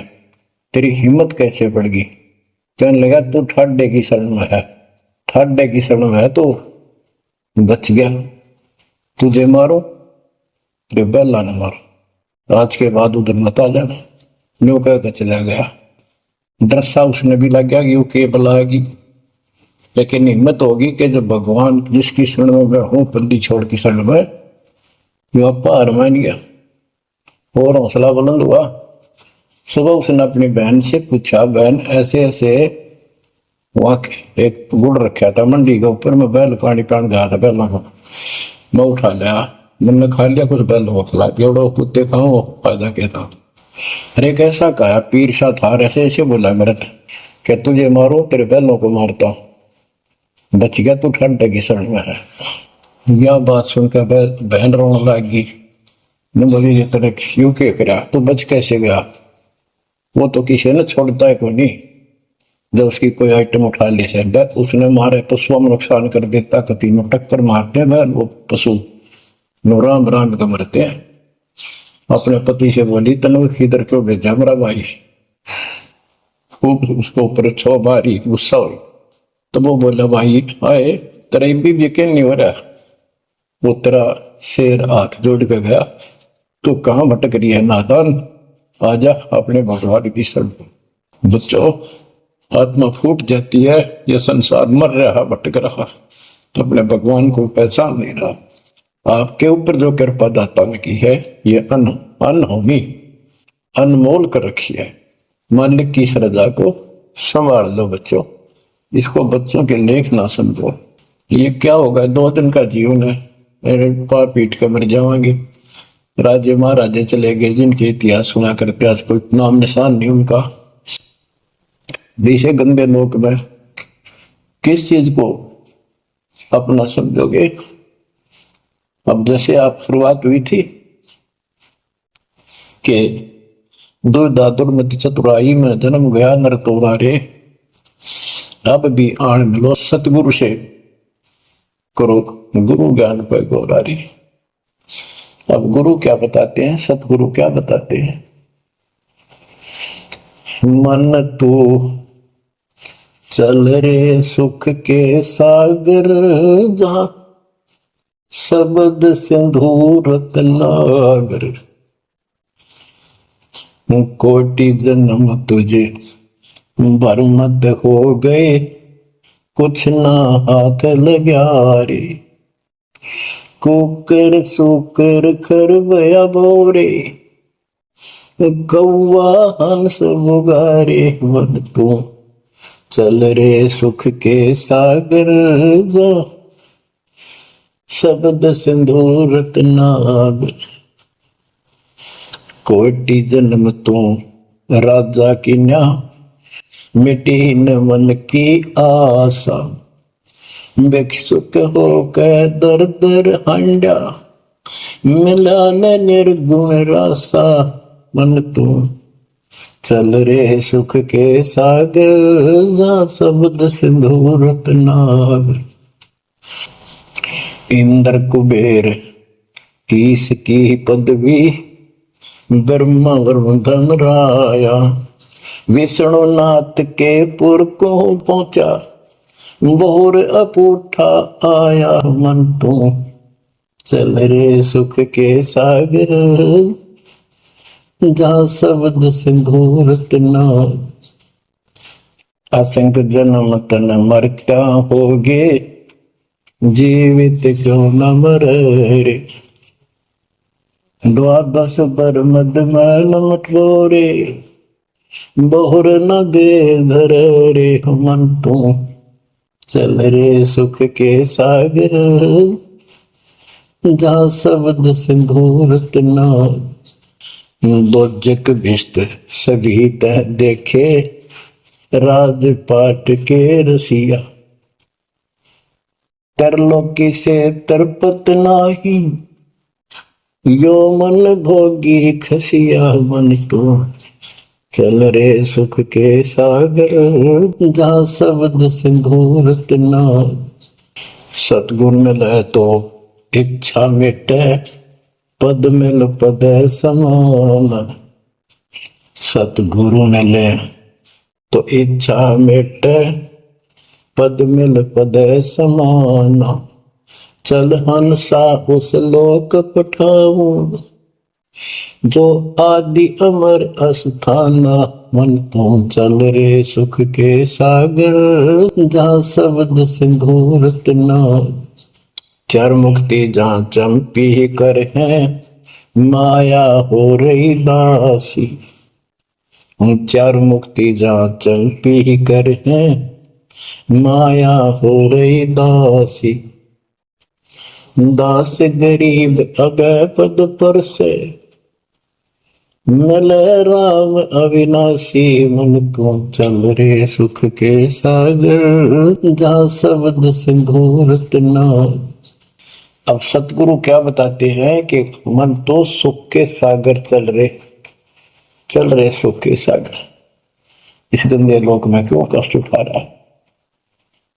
तेरी हिम्मत कैसे बढ़ गई? कहने लगा, तू ठाडे की शरण में है, ठाडे की शरण में है तो बच गया, तुझे मारो तेरे बेला ने मारो, आज के बाद उधर मत आ जाना। न्यू कहकर चला गया। डरसा उसने भी लग गया कि वो के बुलाएगी, लेकिन हिम्मत होगी कि जब भगवान जिसकी शरण में मैं हूं, बंदी छोड़ की शरण में, जो अपा हार मान गया और हौसला बुलंद हुआ। सुबह उसने अपनी बहन से पूछा, बहन ऐसे ऐसे वहां एक गुड़ रखा था मंडी के ऊपर, मैं बैल पानी पान गया था, बैलों को मैं उठा लिया, मैंने खा लिया, कुछ बैलों को खिला दिया, कुत्ते खाओ फायदा क्या था। अरे कैसा कहा पीर शाह था, ऐसे ऐसे बोला मेरे कि तुझे मारो तेरे बैलों को मारता हूं, बच गया तू ठंडे की शरण में है। यह बात सुनकर बहन रोने लगी। बोली, ये तेरे क्यों के करा, तू बच कैसे गया? वो तो किसी ने छोड़ता है कोई नहीं, जब उसकी कोई आइटम उठा ले से उसने मारे पशुओं में नुकसान कर देता, कभी में टक्कर मारते हैं वो पशु राम राम का मरते हैं। अपने पति से बोली, तनु इधर क्यों भेजा मेरा भाई? खूब उसको ऊपर छो मारी, गुस्सा हुई। तो वो बोला, भाई आए तेरा भी यकीन नहीं हो रहा, वो तेरा शेर हाथ जोड़ के गया, तू कहाँ भटक रही है नादान, आजा अपने भगवान की शरण। बच्चों, आत्मा फूट जाती है, ये संसार मर रहा, भटक रहा, तो अपने भगवान को पहचान नहीं रहा। आपके ऊपर जो कृपा दाता ने की है, ये अनहोनी अनमोल कर रखी है। मालिक की श्रद्धा को संभाल लो बच्चों, इसको बच्चों के लेख ना समझो। ये क्या होगा, 2 दिन का जीवन है, मेरे पा पीट के मर जाएंगे। राजे महाराजे चले गए, जिनके इतिहास सुना करते, आज कोई नाम निशान नहीं उनका। ऐसे गंदे लोक में किस चीज को अपना समझोगे? अब जैसे आप शुरुआत हुई थी कि दुर्मति चतुराई में जन्म गया नर तोड़ा रे, अब भी आन मिलो सतगुरु से, करो गुरु ज्ञान पे गौरारी। अब गुरु क्या बताते हैं, सतगुरु क्या बताते हैं? मन तू चल रे सुख के सागर, जहां शब्द सिंधु रत्नागर, कोटि जन्म तुझे बर्मद हो गए, कुछ ना हाथ लगा रे, कुकर सुकर खरबया बोरे, कौवा हंस मुगारे। मन तू चल रे सुख के सागर, जा शब्द सिंधु रत्नागर। कोटि जन्म तू राजा की न्या, मिटी न मन की आशा, बेखुक हो के दर दर हंडा, मिला न निर्गुण रासा। मन तू चल रे सुख के सागर, जा शब्द सिंधु रत्नागर। इंद्र कुबेर ईश की पदवी, ब्रह्मा वरुण धन राया, विष्णु नाथ के पुर को पहुंचा, बोर अपूठा आया। मन तू चल रे सुख के सागर, जा शब्द सिंधु रत्नागर। असंख्य जन्म तन मरता होगे, जीवित क्यों न मरे रे, द्वादश बर मद मैल मटोरे, बहुर न दे धर रे। मन तू चल रे सुख के सागर, जा शब्द सिंधु रत्नागर। दोजक भिष्ट सभी तह देखे, राजपाट के रसिया, तरलोकी से तरपत नाही, यो मन भोगी खसिया। मन तू चल रे सुख के सागर, जा शब्द सिंधु रत्नागर। सतगुर मिले तो इच्छा मिटे, पद मिल पद समान। सतगुरु मिले तो इच्छा मिटे, पद मिल पद समान। चल हंसा उस लोक पठाऊं, जो आदि अमर अस्थाना। मन तू चल रे सुख के सागर, जा शब्द सिंधु रत्नागर। चार मुक्ति जहाँ चंपी कर है, माया हो रही दासी। चार मुक्ति जहाँ चंपी कर है, माया हो रही दासी। दास गरीब अगय पद पर से, मिले राम अविनाशी। मन तू चल रे सुख के सागर, जा शब्द सिंधु रत्नागर। अब सतगुरु क्या बताते हैं कि मन तो सुख के सागर चल रहे सुख के सागर। इस गंदे लोक में क्यों कष्ट उठा रहा है,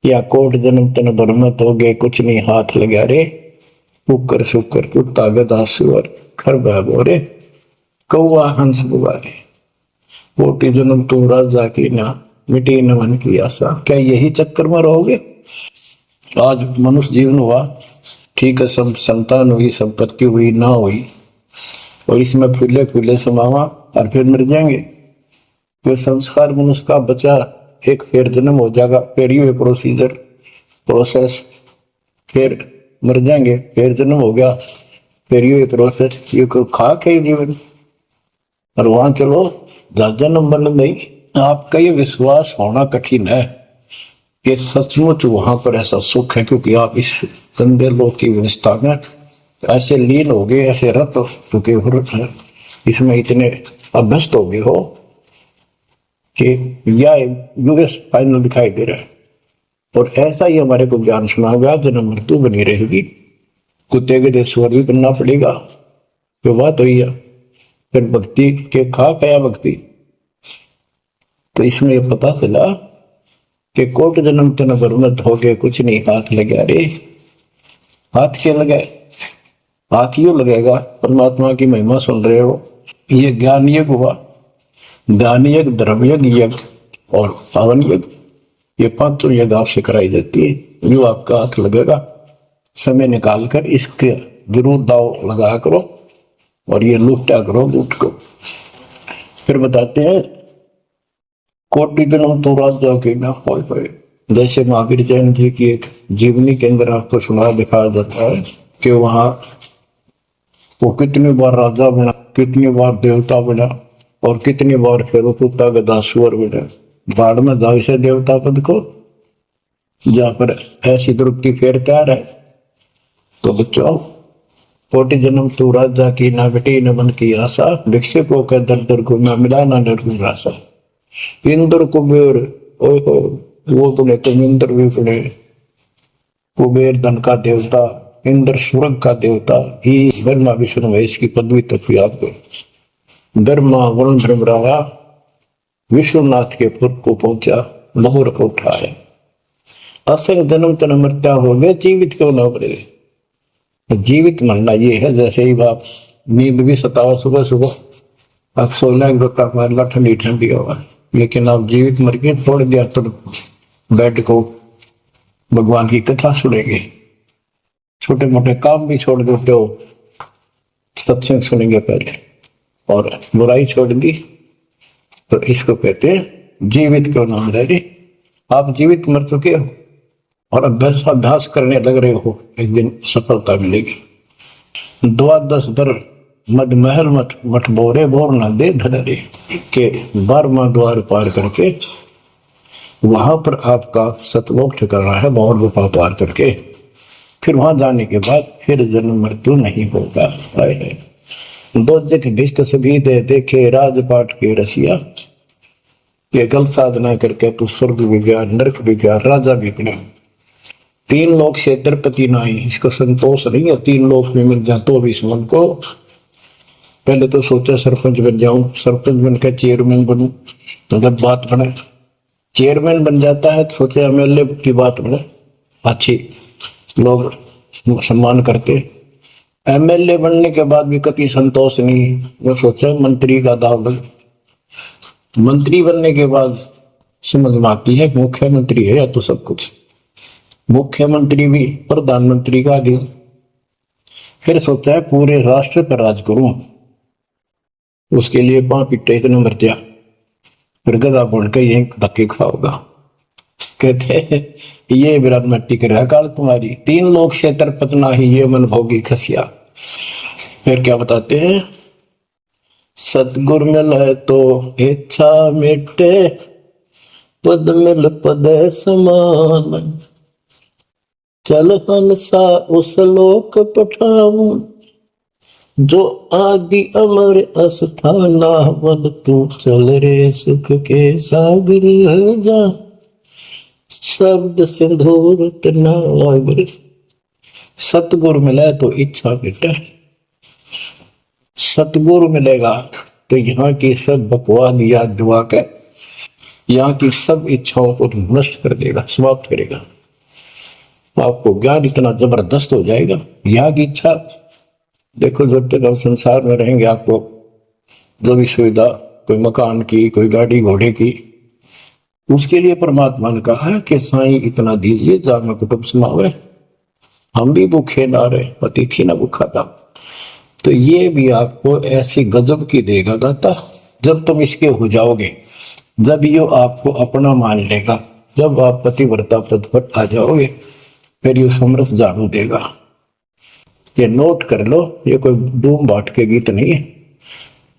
या कोट जन्म तन भरमत हो गए, कुछ नहीं हाथ लगा रे। कुकर शुकर कुत्ता गधा सुअर खरबा बोरे, कौआ हंस बुआरे, कोटि जन्म तू राजा की ना, मिटी न मन की आशा। क्या यही चक्कर में रहोगे? आज मनुष्य जीवन हुआ, ठीक है, सब संतान हुई, संपत्ति हुई ना हुई, और इसमें फूले फूले समावा और फिर मर जाएंगे। फिर संस्कार मनुष्य का बचा, एक फिर जन्म हो जाएगा, फिर ये प्रोसेस, फिर मर जाएंगे, फिर जन्म हो गया, फिर ये प्रोसेस, ये खा के जीवन। और वहां चलो ज्यादा नंबर नहीं। आपका ये विश्वास होना कठिन है कि सचमुच वहां पर ऐसा सुख है, क्योंकि आप इस गंदे लोग की व्यवस्था में ऐसे लीन हो गए, ऐसे रत चुके हो, इसमें इतने अभ्यस्त हो गए हो कि यह यूएस फाइनल दिखाई दे रहा है। और ऐसा ही हमारे को ज्ञान सुना हुआ, जन्म मृत्यु बनी रहेगी, कुत्ते के देशवर भी बनना पड़ेगा। जो बात हुई है, फिर भक्ति के खा गया भक्ति। तो इसमें यह पता चला कि कोट जन्म तन बर्मत हो गए, कुछ नहीं हाथ लगा रे। हाथ क्या लगाए? हाथ यूं लगेगा, परमात्मा की महिमा सुन रहे हो, ये ज्ञान यज्ञ हुआ, दान यज्ञ, धर्म यज्ञ और पावन यज्ञ, ये पांचों यज्ञ आपसे कराई जाती है। यूं आपका हाथ लगेगा, समय निकाल कर इसके जरूर दाव लगा करो और ये लूटा करो लूट को। फिर बताते हैं कोटि जन्म तो राजा के ना होए। जैसे महावीर जैन जी की एक जीवनी के अंदर आपको सुना दिखाया जाता है कि वहां वो कितनी बार राजा बना, कितनी बार देवता बना, और कितनी बार फिर वो कुत्ता गधा सुअर बना। बाढ़ में जाओ से देवता पद को, जहां पर ऐसी द्रुपति फेर तैयार है। तो बच्चों कोटि जन्म तू राजा की, ना बेटी न मन की आशा, भिक्षु को कह दर दर को, ना मिला ना डर रासा। इंद्र कुबेर, ओ वो बोले तुम इंद्र भी बोले, कुबेर धन का देवता, इंद्र स्वर्ग का देवता, ही ब्रह्मा विष्णु महेश की पदवी तक भी आपको। ब्रह्मा वरुण ब्रह्मराया विश्वनाथ के पुर को पहुंचा, लहर को उठाया। असंग जन्म तन मृत्या हो गए, जीवित क्यों ना पड़े। जीवित मरना ये है, जैसे ही आप नींद भी सताओ सुबह सुबह, आप सोलह गोता मारना ठंडी ठंडी होगा, लेकिन आप जीवित मर के छोड़ दिया तो बेड को भगवान की कथा सुनेंगे, छोटे मोटे काम भी छोड़ देते हो, सत्संग सुनेंगे पहले, और बुराई छोड़ दी, तो इसको कहते हैं जीवित क्यों ना रह रहे। आप जीवित मर चुके हो और अभ्यास करने लग रहे हो, एक दिन सफलता मिलेगी। द्वादश दर मद महल मठ मठ बोरे बोर न दे धरे के 12वां द्वार पार करके वहां पर आपका सतलोक ठिकाना है, बहुत गुफा पार करके फिर वहां जाने के बाद फिर जन्म मृत्यु नहीं होगा। दो जग भिष्ट सभी दे देखे, राजपाट के रसिया, ये गलत साधना करके तू स्वर्ग भी गया, नरक भी गया, राजा भी बना। 3 लोक से द्रपति नाई, इसको संतोष नहीं है 3 लोक में मिल जाए तो भी इस मन को। पहले तो सोचा सरपंच बन जाऊं, सरपंच बनकर चेयरमैन बनूं, तो जब बात बने चेयरमैन बन जाता है तो सोचा एमएलए की बात बने, अच्छी लोग सम्मान करते। एमएलए बनने के बाद भी कभी संतोष नहीं, वो सोचा मंत्री का दाव लगे। मंत्री बनने के बाद समझ में आती है मुख्यमंत्री है या तो सब कुछ, मुख्यमंत्री भी प्रधानमंत्री का आगे। फिर सोचा है पूरे राष्ट्र पर राज करूं, उसके लिए 5 पिट्टे इतने मर दिया, फिर गधा बन के यही धक्के खाओगा। कहते ये विराट मट्टी कर रहा काल तुम्हारी, 3 लोग क्षेत्र पतना ही ये मन भोगी खसिया। फिर क्या बताते हैं, सतगुर मिले तो इच्छा मिटे, पद मिल पद समान, चल हंसा उस लोक पठाऊं, जो आदि अमर अस्थाना, मन तू चल रे सुख के सागर जा, शब्द सिंदूर तनागर। सतगुरु मिले तो इच्छा मिटे, सतगुरु मिलेगा तो यहाँ की सब बकवाद याद दुआ के यहाँ की सब इच्छाओं को नष्ट कर देगा, समाप्त करेगा। आपको ज्ञान इतना जबरदस्त हो जाएगा। यहाँ की इच्छा देखो, जब तक हम संसार में रहेंगे आपको जो भी सुविधा, कोई मकान की, कोई गाड़ी घोड़े की, उसके लिए परमात्मा ने कहा है कि साईं इतना दीजिए जहाँ में कुटुंब समावे। हम भी भूखे ना रहे, अतिथि ना भूखा था, तो ये भी आपको ऐसी गजब की देगा दाता। जब तुम इसके हो जाओगे, जब ये आपको अपना मान लेगा, जब आप पतिव्रता पद पर आ जाओगे, फिर ये समरस झाड़ू देगा। ये नोट कर लो, ये कोई डूम बाट के गीत नहीं है।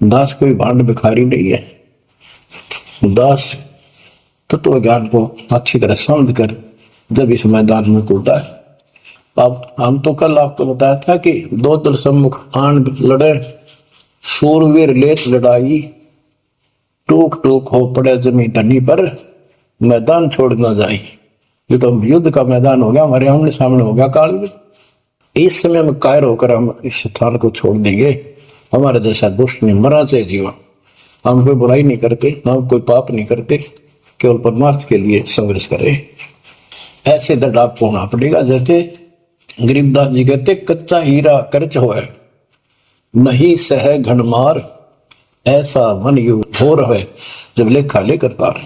दास कोई भांड भिखारी नहीं है। दास तत्व ज्ञान को अच्छी तरह समझ कर जब इस मैदान में कूदा है। अब हम तो कल आपको बताया था कि 2 दल सम्मुख आन लड़े, सूरवीर लेत लड़ाई, टूक टूक हो पड़े जमी धनी पर, मैदान छोड़ ना जाए। ये तो युद्ध का मैदान हो गया, हमारे आमने सामने हो गया काल में। इस समय में कायर होकर हम इस स्थान को छोड़ देंगे। हमारे जैसा दुष्ट नहीं मरा चाहे जीवन, हम कोई बुराई नहीं करते, हम कोई पाप नहीं करते, केवल परमार्थ के लिए संघर्ष करें। ऐसे दृढ़ आपको होना पड़ेगा। जैसे गरीबदास जी कहते, कच्चा हीरा कर्च होए, नहीं सह घनमार, ऐसा मन यू हो रहे जब लेखा लेकर तार।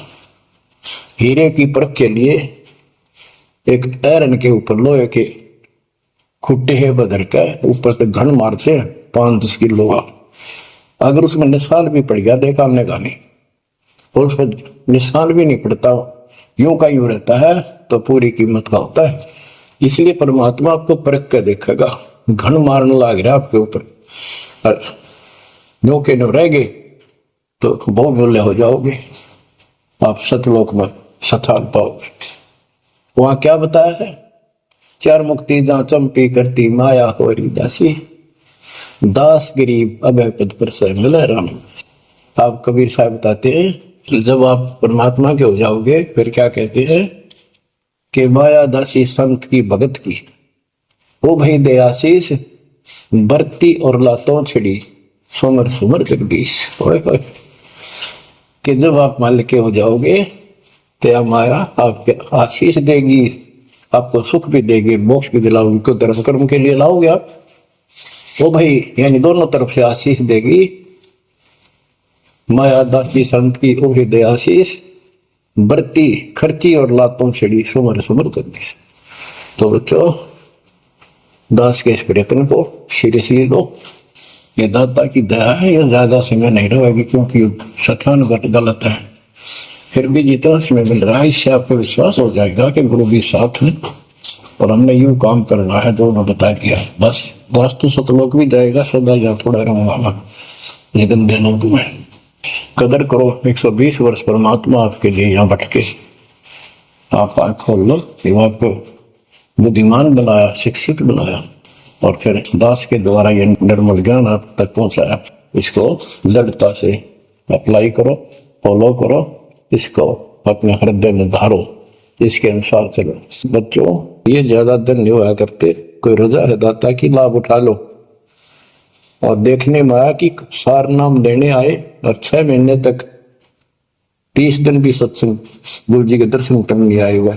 हीरे की परख के लिए एक ऐरन के ऊपर लोहे के खुट्टे है बदर का, ऊपर से घन मारते हैं 5-10 किलो का। अगर उसमें निशान भी पड़ गया देखा हमने गाने, और उसमें निशान भी नहीं पड़ता, यूं का यूं रहता है, तो पूरी कीमत का होता है। इसलिए परमात्मा आपको परख कर देखेगा। घन मारने लग रहा आपके ऊपर, और नो के नो रहेंगे तो बहुत मूल्य हो जाओगे, आप सतलोक में स्थान पाओगे। वहां क्या बताया है, 4 मुक्ति जहां चंपी करती माया होरी दासी। दास गरीब अभय पद पर से मिले राम। आप कबीर साहब बताते हैं जब आप परमात्मा के हो जाओगे फिर क्या कहते हैं कि माया दासी संत की भगत की ओ भाई दयाशीष बरती और लातों छिड़ी सोमर सुमर जगदीश। कि जब आप मालिक के हो जाओगे तो माया आपके आशीष देगी, आपको सुख भी देगी, मोक्ष भी दिलाओगी। को धर्म कर्म के लिए लाओगे आप ओ भाई, यानी दोनों तरफ से आशीष देगी। माया दासी संत की ओ भाई दयाशीष बरती खर्ची और लातों छिड़ी सुमर सुमर जगदीश। तो बच्चों दास के इस प्रयत्न को सीरियसली लो। ये दाता की दया है, ये ज्यादा समय नहीं रहेगी क्योंकि सठान गलत है। फिर भी जितना समय मिल रहा है इससे आपको विश्वास हो जाएगा कि गुरु भी साथ है और हमने यूं काम करना है जो उन्होंने बता दिया। बस वास्तु सतलोक भी जाएगा सदा या थोड़ा रहूंगा लेकिन दिनों में कदर करो। 120 वर्ष परमात्मा आपके लिए यहाँ भटके, आप आँख खोल लो। आपको बुद्धिमान बनाया, शिक्षित बनाया और फिर दास के द्वारा ये निर्मल ज्ञान आप तक पहुंचाया। इसको दृढ़ता से अप्लाई करो, फॉलो करो, इसको अपने हृदय में धारो, इसके अनुसार चलो। बच्चों ये ज्यादा दिन नहीं हुआ करते, कोई रजा है दाता की लाभ उठा लो। और देखने में आया कि सार नाम लेने आए और 6 महीने तक 30 दिन भी सत्संग गुरु जी के दर्शन करने नहीं आए हुए।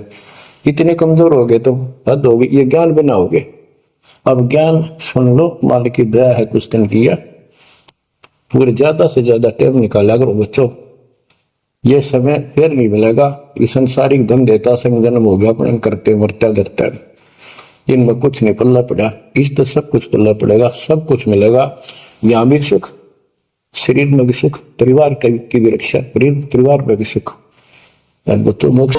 इतने कमजोर हो गए तो हद हो गई, ये ज्ञान बनाओगे। अब ज्ञान सुन लो, मालिक की दया है कुछ दिन किया, पूरे ज्यादा से ज्यादा टाइम निकाला करो बच्चों। ये समय फिर नहीं मिलेगा। ये संसारिक धन देता संग जन्म हो गया अपने करते मरता करता, इनमें कुछ नहीं पल्ला पड़ा। इस तो सब कुछ पल्ला पड़ेगा, सब कुछ मिलेगा। यहाँ भी सुख, शरीर में भी सुख, परिवार की भी रक्षा, परिवार में भी सुख। बच्चों मोक्ष